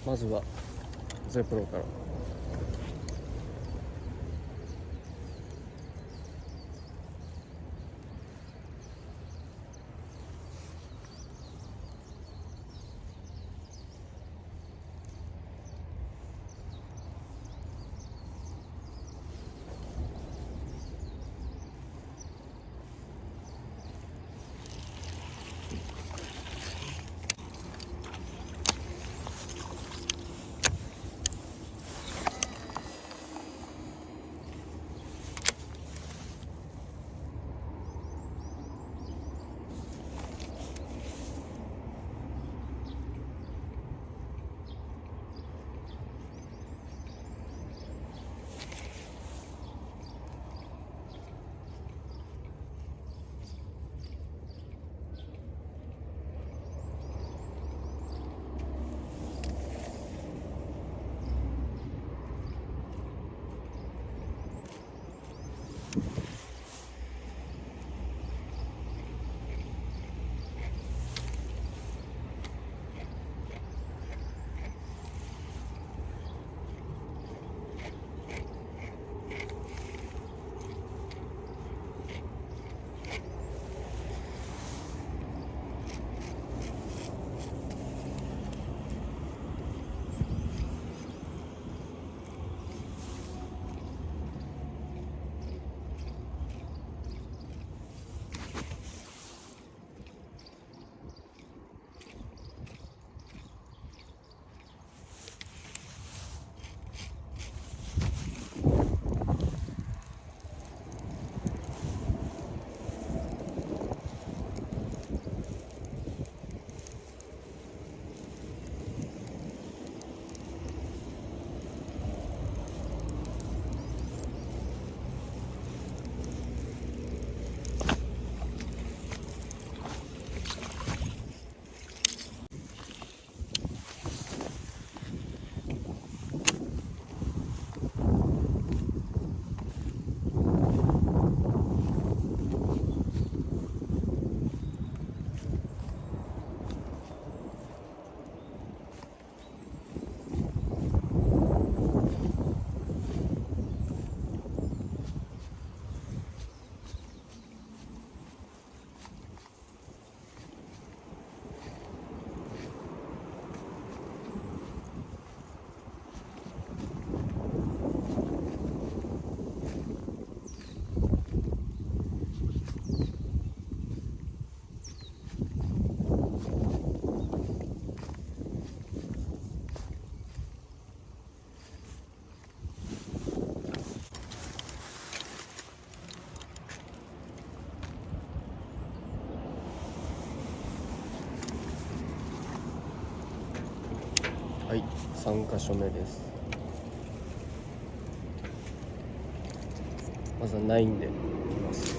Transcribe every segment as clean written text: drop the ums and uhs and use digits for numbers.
まずはゼプロから。はい、3箇所目です。まずは9でいきます。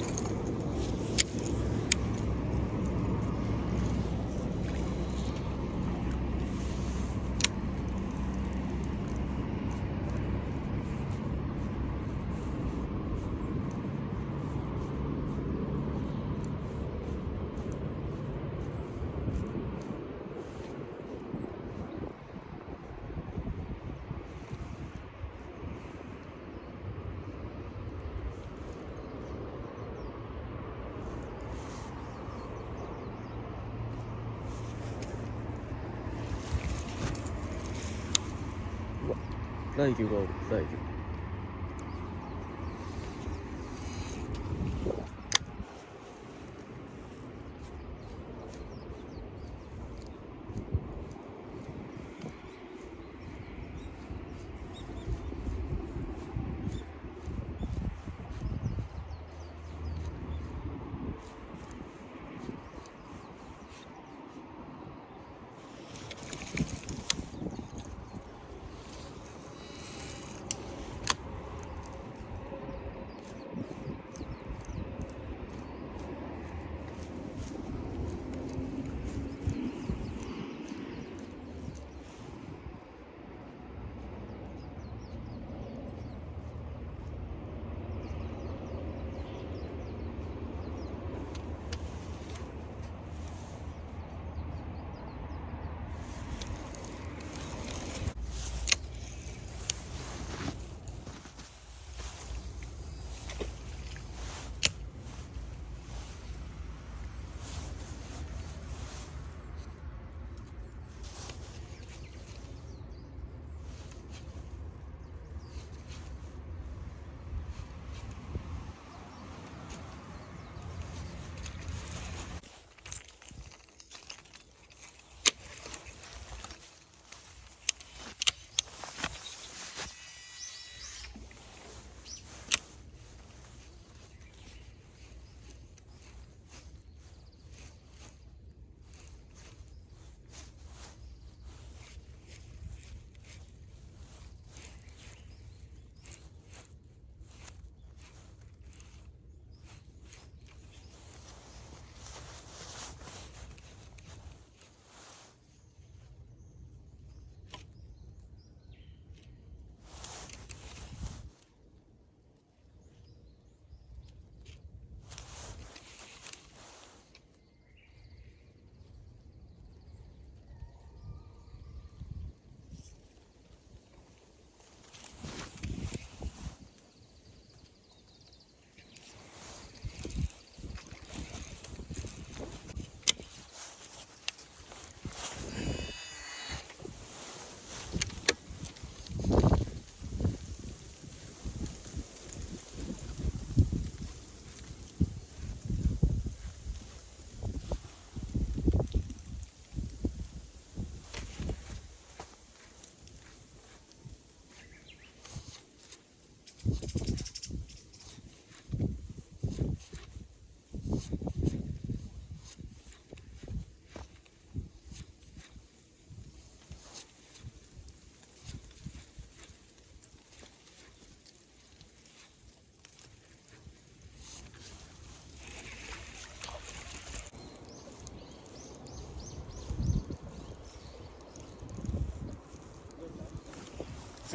ライギュがおる、ライギュ。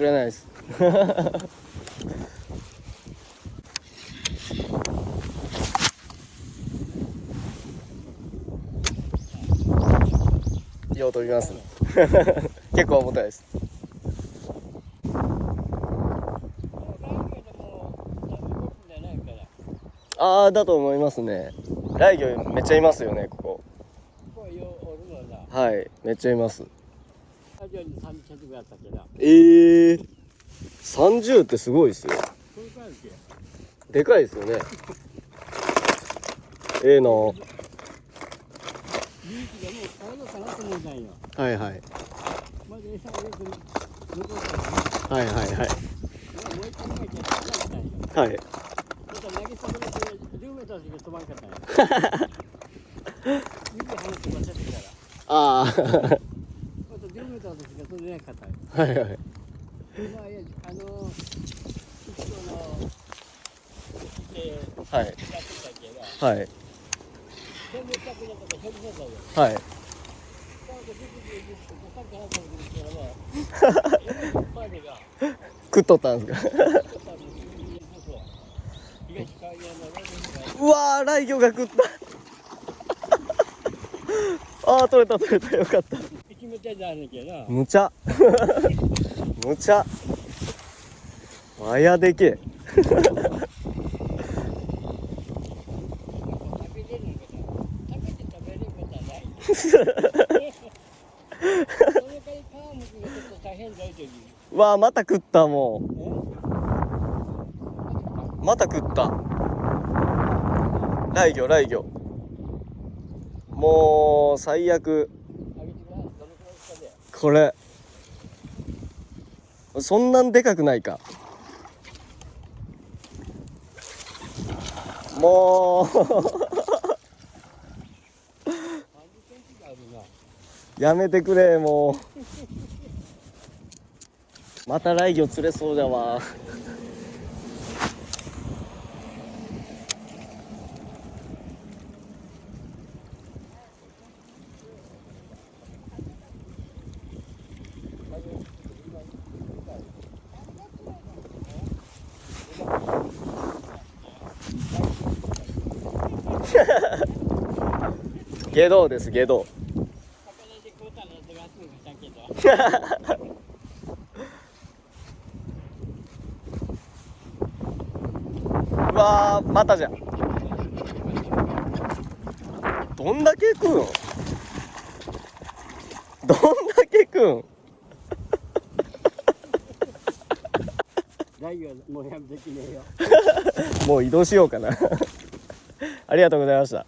釣れないですよう飛びます結構重たいです。ああだと思いますね。ライギョめっちゃいますよねここ。はいめっちゃいます。30ってすごいですよ。でかいですよね。ええな。はいはい。はいはいはい。はい。ああ。はいはい。はい。はい。はい。食っとったんですかうわーライギョが食ったあー取れた取れたよかったむちゃむちゃあやでけわあまた食ったもうまた食ったライギョライギョもう最悪これそんなんでかくないかもうやめてくれもうまたライギョ釣れそうだわゲドウですゲドウうわーまたじゃんどんだけ食うんどんだけ食うんもうやめできねえよもう移動しようかなありがとうございました。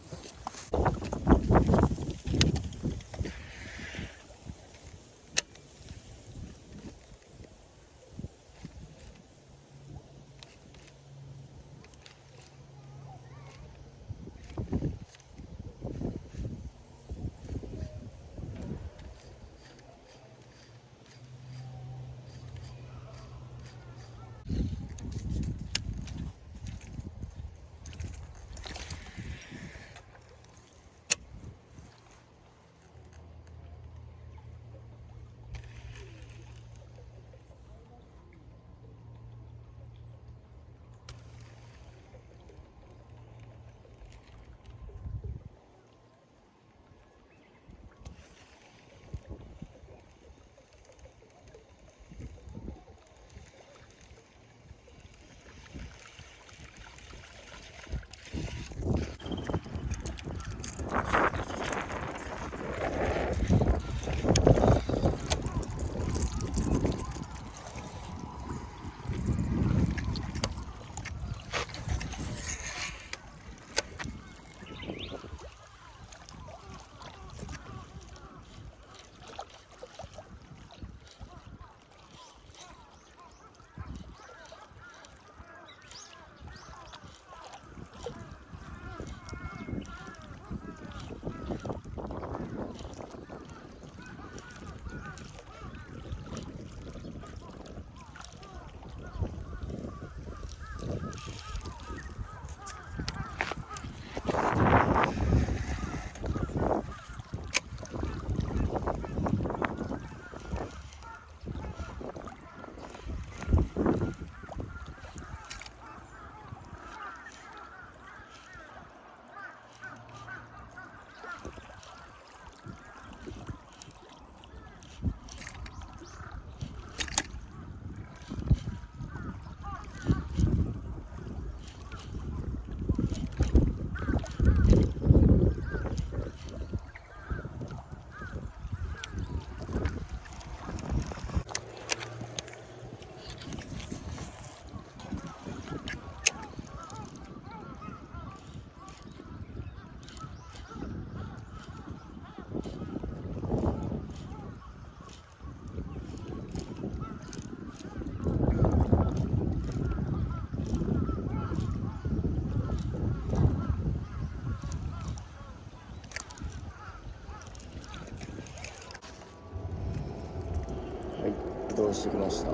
してきました。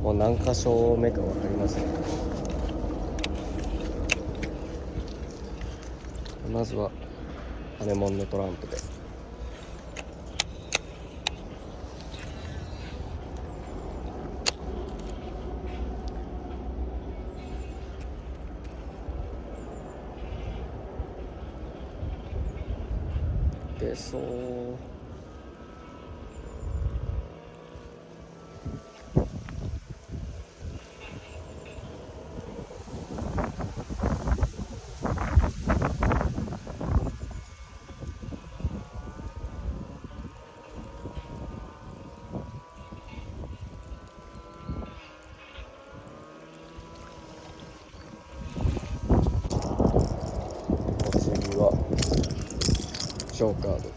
もう何箇所目か分かりません。まずはアネモンのトランプで。出そう。次はショーカード。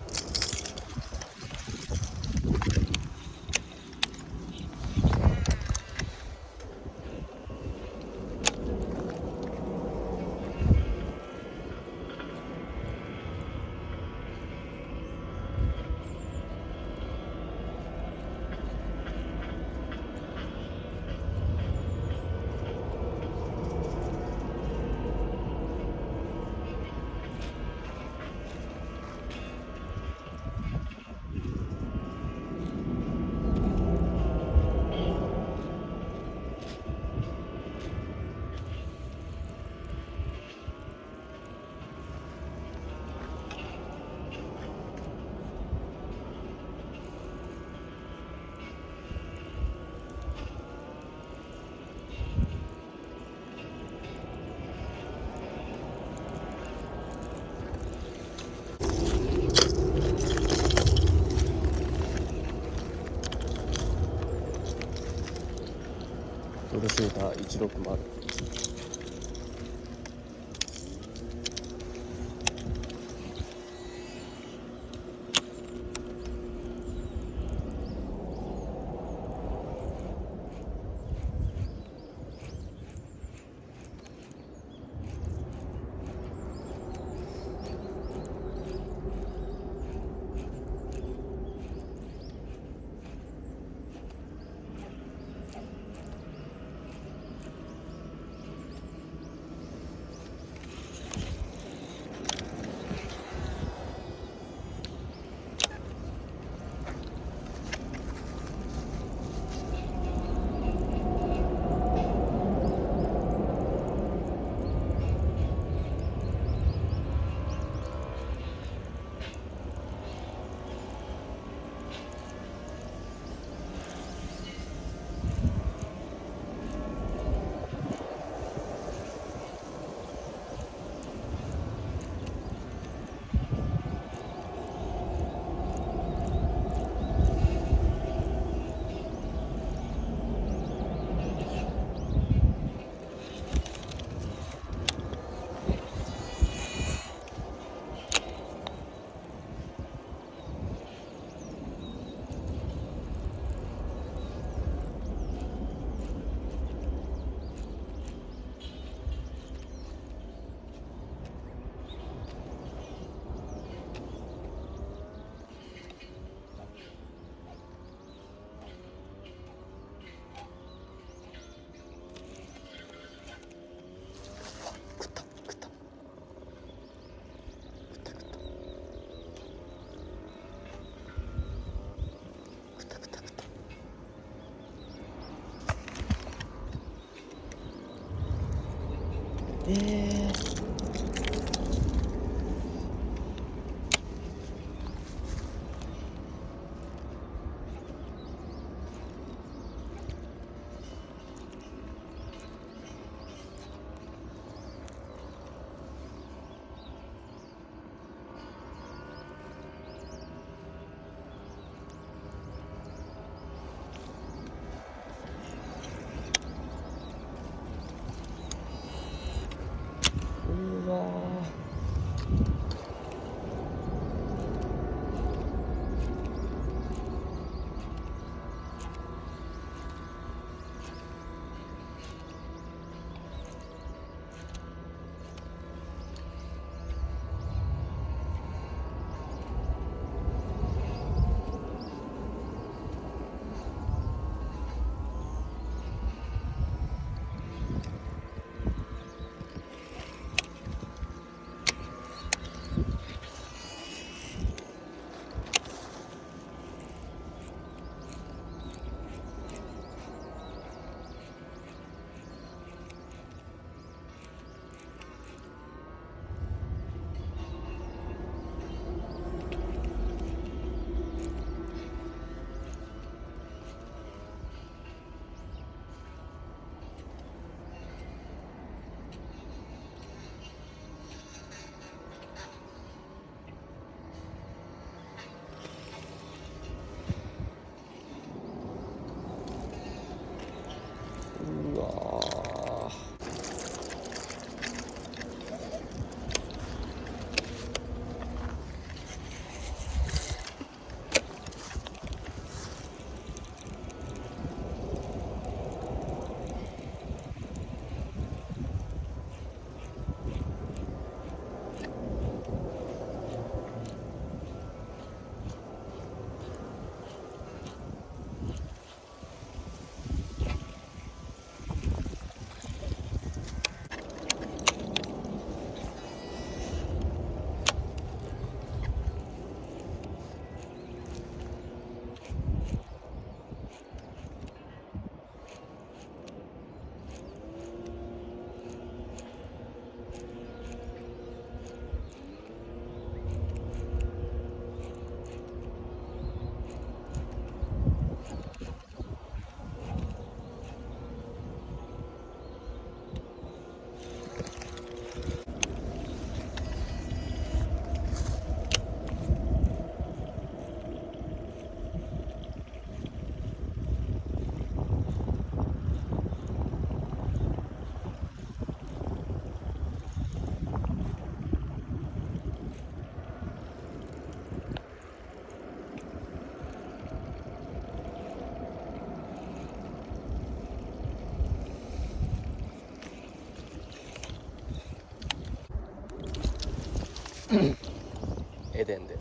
トルシューター160。エデンで。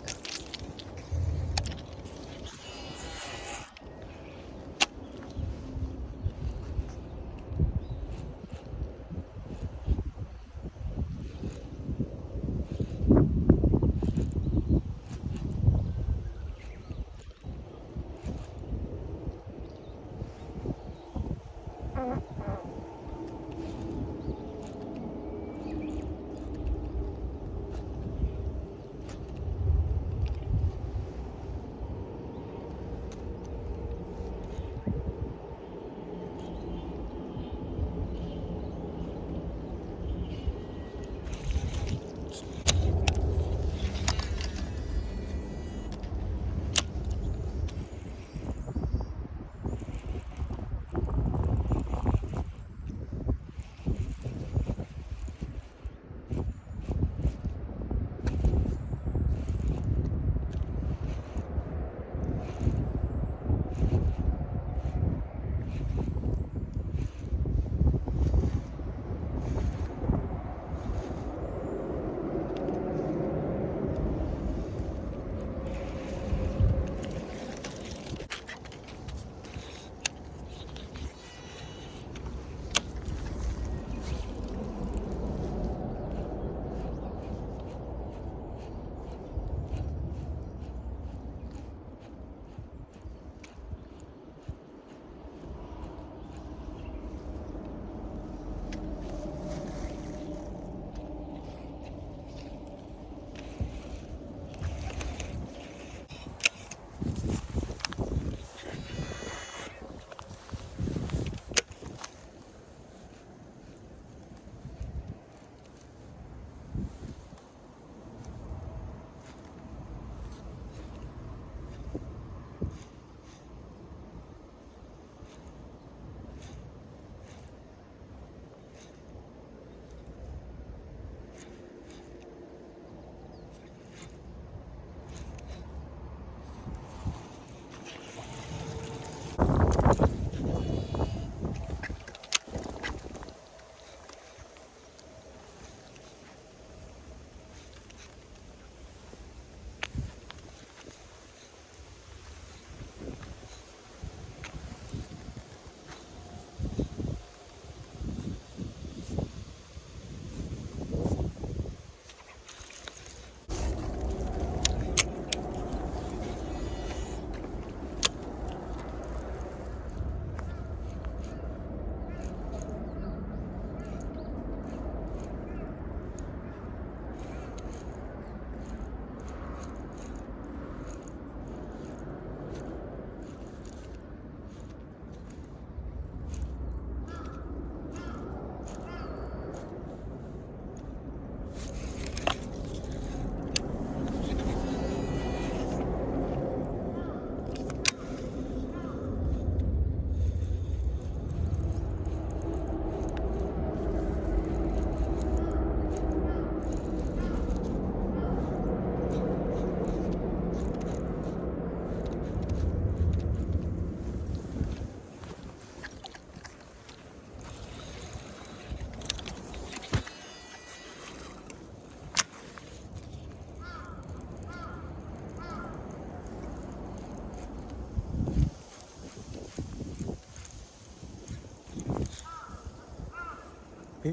え、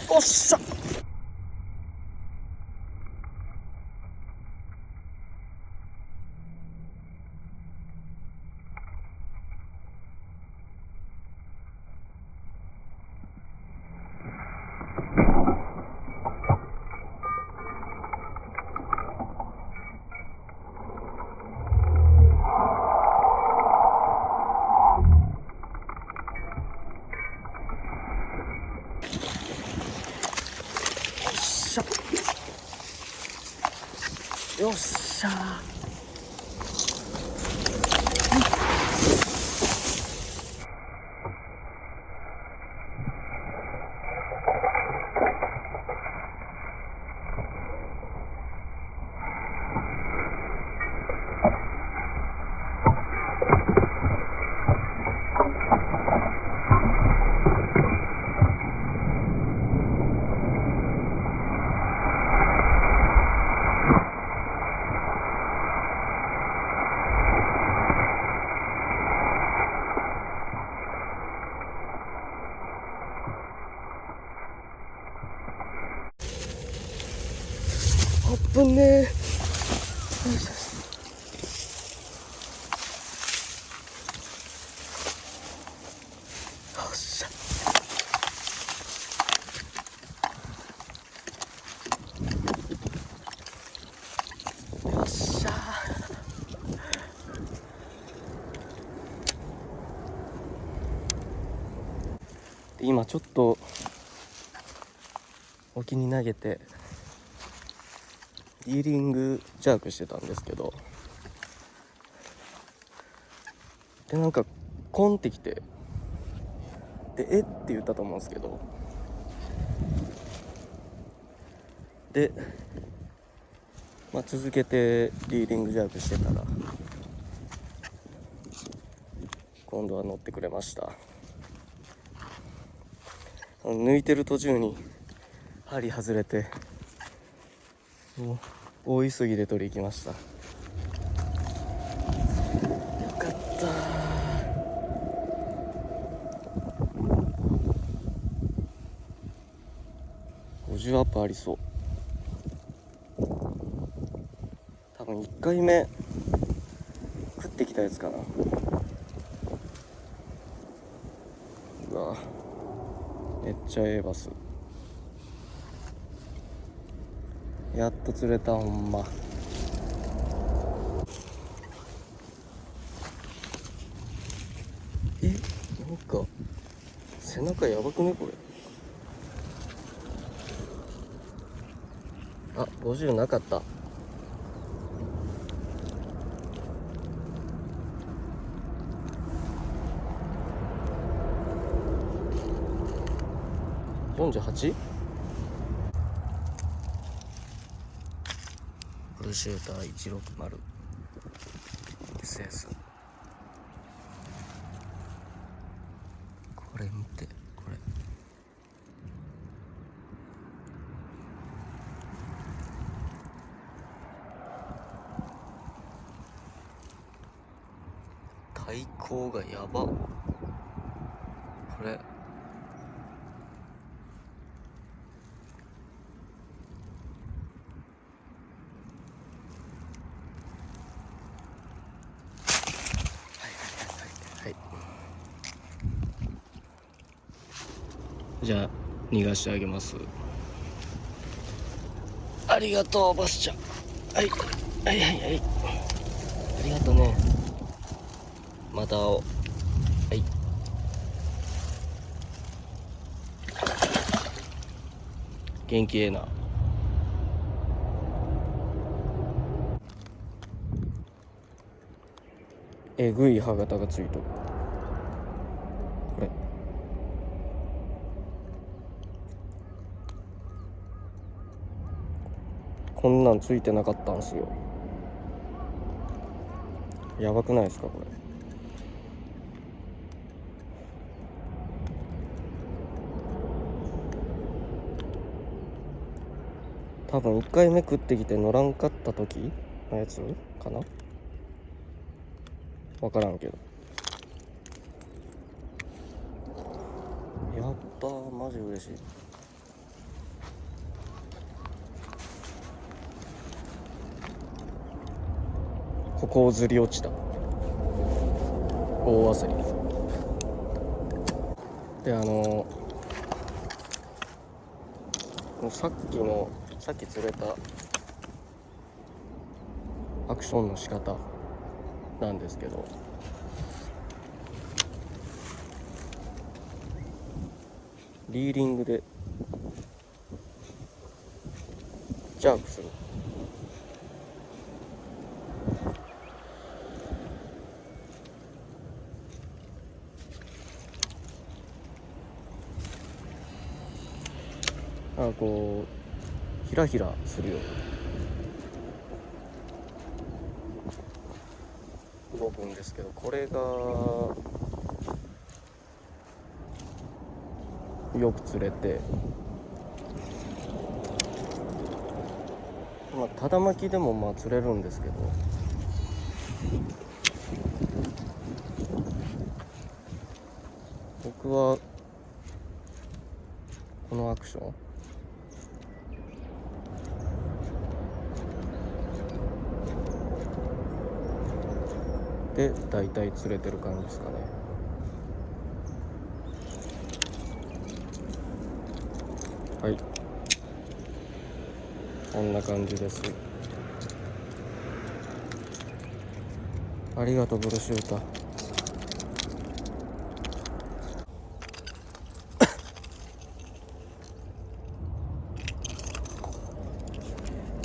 おっしゃ。よっしゃー。ぶねえ。よっしゃ。よっしゃ。今ちょっと沖に投げてリーリングジャークしてたんですけど、でなんかコンってきて、でえって言ったと思うんですけど、で、続けてリーリングジャークしてたら今度は乗ってくれました。抜いてる途中に針外れて、もう大急ぎで取り行きました。よかった。50アップありそう。多分1回目食ってきたやつかな。うわ、めっちゃええバス。やっと釣れた。ほんまなんか背中やばくねこれ。あ、50なかった。48？ フルシューター160 SS。 これ見て、これ対向がやば。これはい、じゃあ逃がしてあげます。ありがとうバスちゃん。はいはいはいはい、ありがとうね。また会おう。はい、元気ええな。えぐい歯型がついとる。これこんなんついてなかったんすよ。やばくないですかこれ。多分1回目食ってきて乗らんかった時のやつかな、分からんけど。やったー、マジ嬉しい。ここをずり落ちた大アサリで、さっき釣れたアクションの仕方なんですけど、リーリングでジャークする。こうひらひらするように動くんですけど、これがよく釣れて、ただ巻きでも釣れるんですけど、僕はこのアクションで大体釣れてる感じですかね。はい、こんな感じです。ありがとうブルシュータ。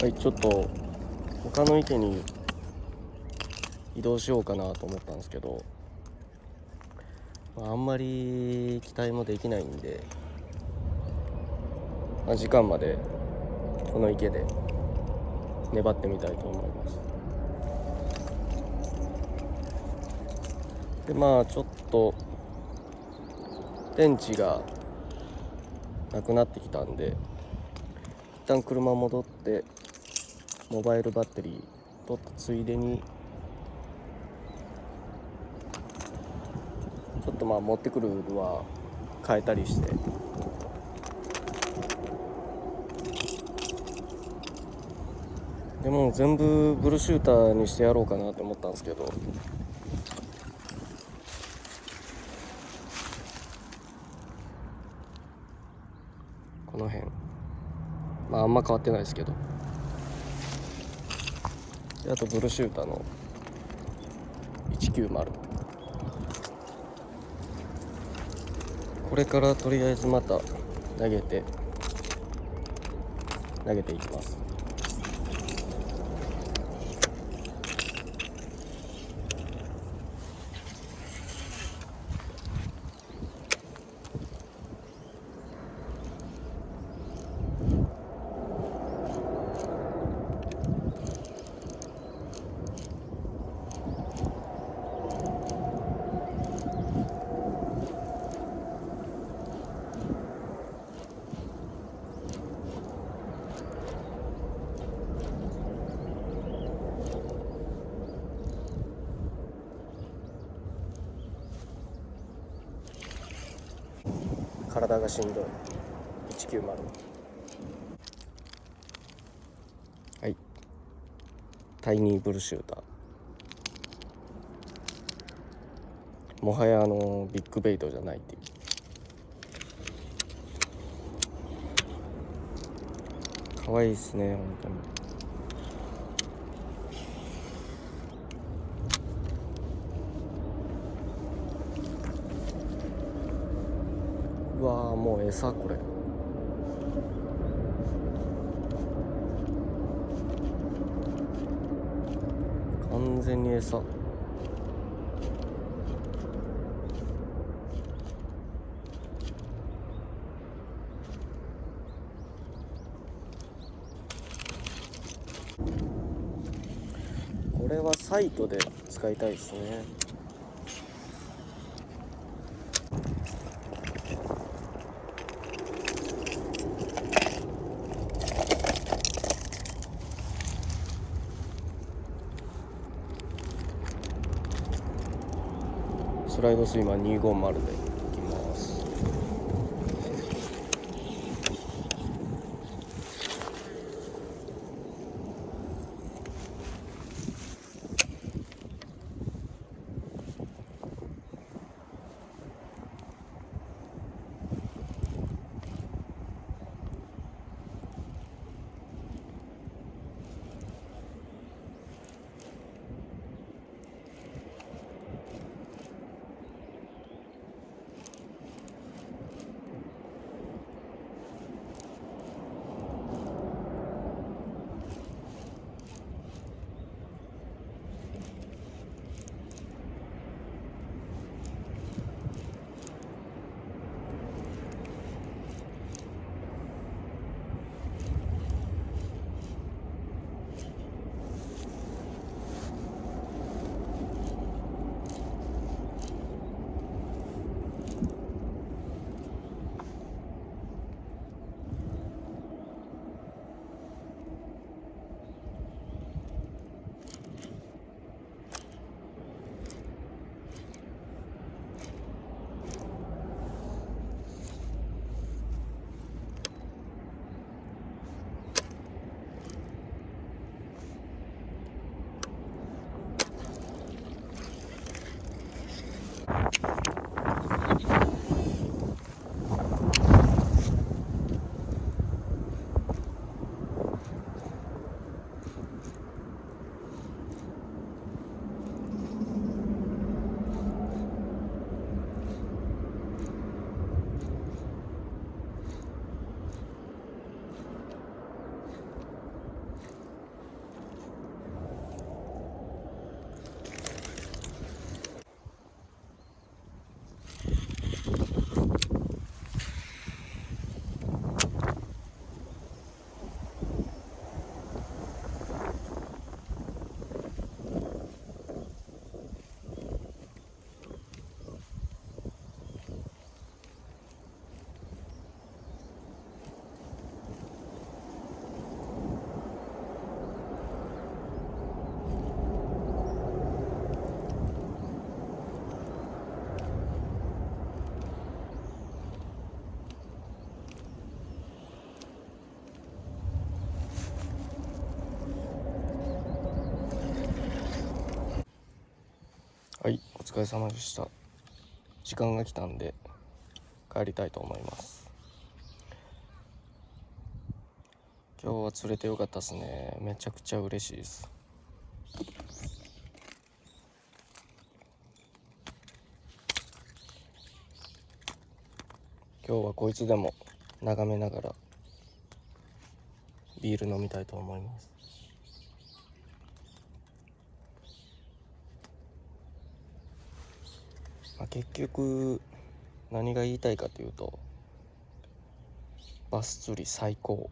はい、ちょっと他の池に移動しようかなと思ったんですけど、あんまり期待もできないんで、時間までこの池で粘ってみたいと思います。でちょっと電池がなくなってきたんで、一旦車戻ってモバイルバッテリー取ったついでにちょっと持ってくるのは変えたりして、でも全部ブルシューターにしてやろうかなって思ったんですけど、この辺あんま変わってないですけど、であとブルシューターの190、これからとりあえずまた投げていきます。体がしんどい190。はい、タイニーブルシューター、もはやビッグベイトじゃないっていう、かわいいですね本当に。うわー、もう餌、これ完全に餌。これはサイトで使いたいですね。スライドスイマー250でいきます。はい、お疲れ様でした。時間が来たんで帰りたいと思います。今日は釣れてよかったですね。めちゃくちゃ嬉しいです。今日はこいつでも眺めながらビール飲みたいと思います。結局何が言いたいかというと、バス釣り最高。